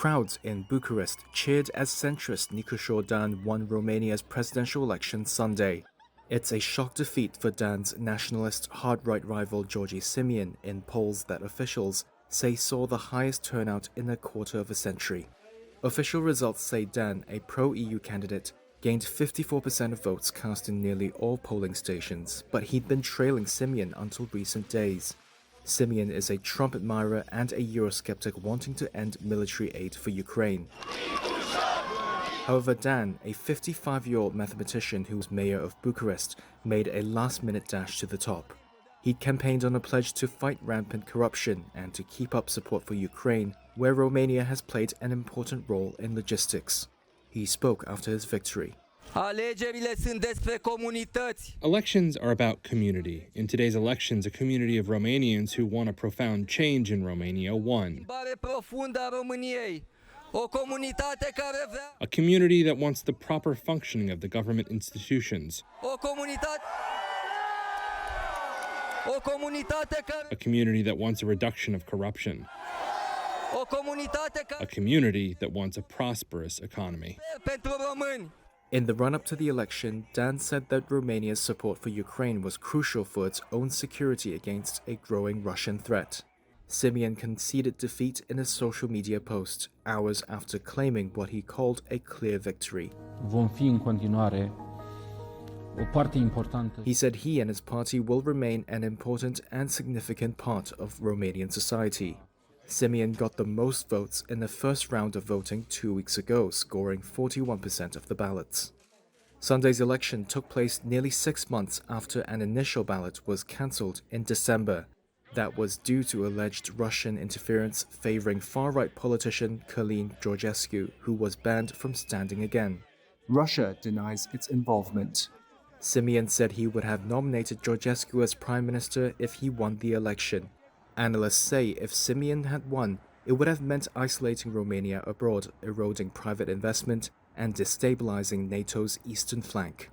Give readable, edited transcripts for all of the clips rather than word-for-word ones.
Crowds in Bucharest cheered as centrist Nicusor Dan won Romania's presidential election Sunday. It's a shock defeat for Dan's nationalist hard-right rival Georgi Simion in polls that officials say saw the highest turnout in a quarter of a century. Official results say Dan, a pro-EU candidate, gained 54% of votes cast in nearly all polling stations, but he'd been trailing Simion until recent days. Simion is a Trump admirer and a Eurosceptic wanting to end military aid for Ukraine. However, Dan, a 55-year-old mathematician who was mayor of Bucharest, made a last-minute dash to the top. He'd campaigned on a pledge to fight rampant corruption and to keep up support for Ukraine, where Romania has played an important role in logistics. He spoke after his victory. Elections are about community. In today's elections, a community of Romanians who want a profound change in Romania won. A community that wants the proper functioning of the government institutions. A community that wants a reduction of corruption. A community that wants a prosperous economy. In the run-up to the election, Dan said that Romania's support for Ukraine was crucial for its own security against a growing Russian threat. Simion conceded defeat in a social media post, hours after claiming what he called a clear victory. He said he and his party will remain an important and significant part of Romanian society. Simion got the most votes in the first round of voting 2 weeks ago, scoring 41% of the ballots. Sunday's election took place nearly 6 months after an initial ballot was cancelled in December. That was due to alleged Russian interference favoring far-right politician Călin Georgescu, who was banned from standing again. Russia denies its involvement. Simion said he would have nominated Georgescu as prime minister if he won the election. Analysts say if Simion had won, it would have meant isolating Romania abroad, eroding private investment, and destabilizing NATO's eastern flank.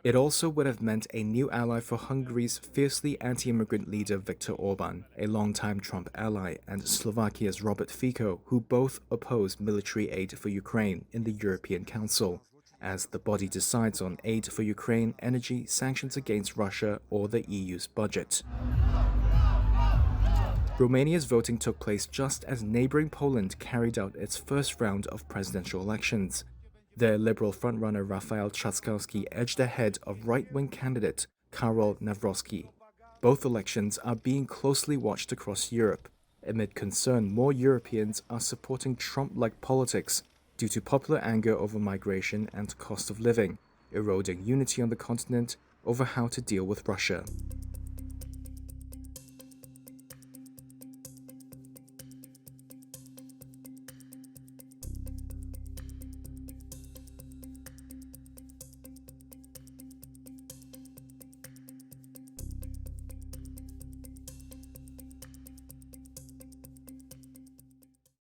It also would have meant a new ally for Hungary's fiercely anti-immigrant leader Viktor Orban, a longtime Trump ally, and Slovakia's Robert Fico, who both oppose military aid for Ukraine in the European Council, as the body decides on aid for Ukraine, energy, sanctions against Russia, or the EU's budget. Romania's voting took place just as neighboring Poland carried out its first round of presidential elections. Their liberal frontrunner Rafał Trzaskowski edged ahead of right-wing candidate Karol Nawrocki. Both elections are being closely watched across Europe, amid concern more Europeans are supporting Trump-like politics due to popular anger over migration and cost of living, eroding unity on the continent over how to deal with Russia.